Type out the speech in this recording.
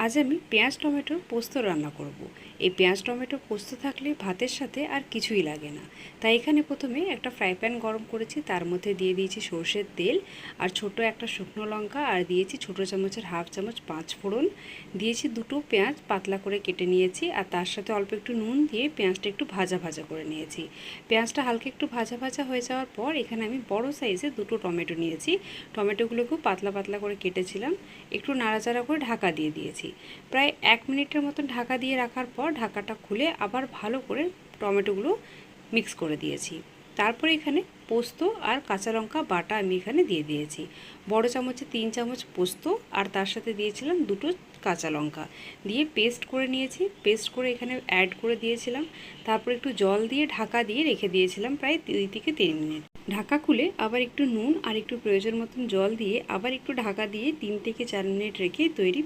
আজ আমি পেঁয়াজ টমেটোর পোস্ত রান্না করব। এই পেঁয়াজ টমেটো পোস্ত থাকলে ভাতের সাথে আর কিছুই লাগে না। তাই এখানে প্রথমে একটা ফ্রাই প্যান গরম করেছি, তার মধ্যে দিয়ে দিয়েছি সর্ষের তেল আর ছোট একটা শুকনো লঙ্কা, আর দিয়েছি ছোটো চামচের হাফ চামচ পাঁচ ফোড়ন, দিয়েছি দুটো পেঁয়াজ পাতলা করে কেটে নিয়েছি, আর তার সাথে অল্প একটু নুন দিয়ে পেঁয়াজটা একটু ভাজা ভাজা করে নিয়েছি। পেঁয়াজটা হালকা একটু ভাজা ভাজা হয়ে যাওয়ার পর এখানে আমি বড় সাইজে দুটো টমেটো নিয়েছি। টমেটোগুলোকেও পাতলা পাতলা করে কেটেছিলাম, একটু নাড়াচাড়া করে ঢাকা দিয়ে দিয়েছি। প্রায় 1 মিনিটের মতন ঢাকা দিয়ে রাখার পর ঢাকাটা খুলে আবার ভালো করে টমেটোগুলো মিক্স করে দিয়েছি। তারপরে এখানে পোস্ত আর কাঁচা লঙ্কা বাটা আমি এখানে দিয়ে দিয়েছি। বড় চামচে 3 চামচ পোস্ত আর তার সাথে দিয়েছিলাম দুটো কাঁচা লঙ্কা দিয়ে পেস্ট করে নিয়েছি। পেস্ট করে এখানে অ্যাড করে দিয়েছিলাম। তারপর একটু জল দিয়ে ঢাকা দিয়ে রেখে দিয়েছিলাম প্রায় 2 থেকে 3 মিনিট। ঢাকা খুলে আবার একটু নুন আর একটু প্রয়োজন মতন জল দিয়ে আবার একটু ঢাকা দিয়ে 3 থেকে 4 মিনিট রেখে তৈরি